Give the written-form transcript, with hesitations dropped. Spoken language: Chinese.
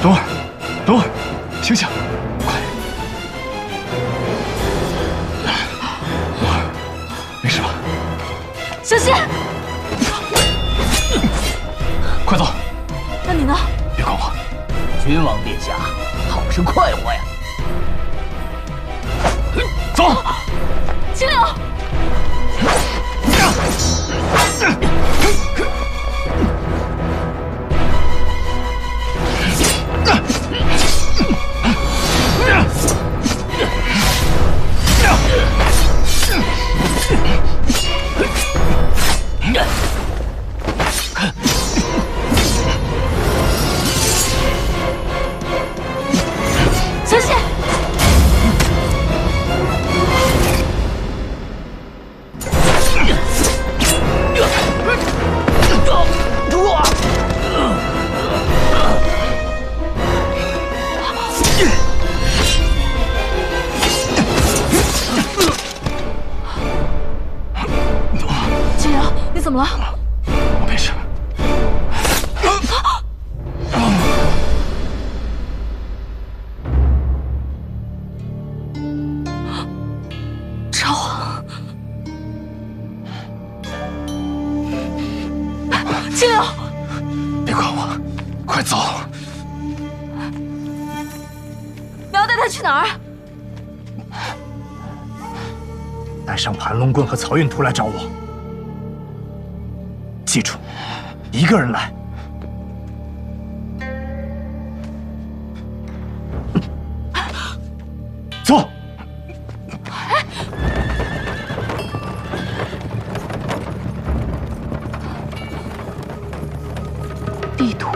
等会儿，等会儿，醒醒，快！没事吧？小心！快走！那你呢？别管我。君王殿下，好生快活呀！走！秦岭。 小心！秦岭，你怎么了？我没事。 赵王，秦岭，别管我，快走！你要带他去哪儿？带上盘龙棍和曹运图来找我。记住，一个人来。走。 地图。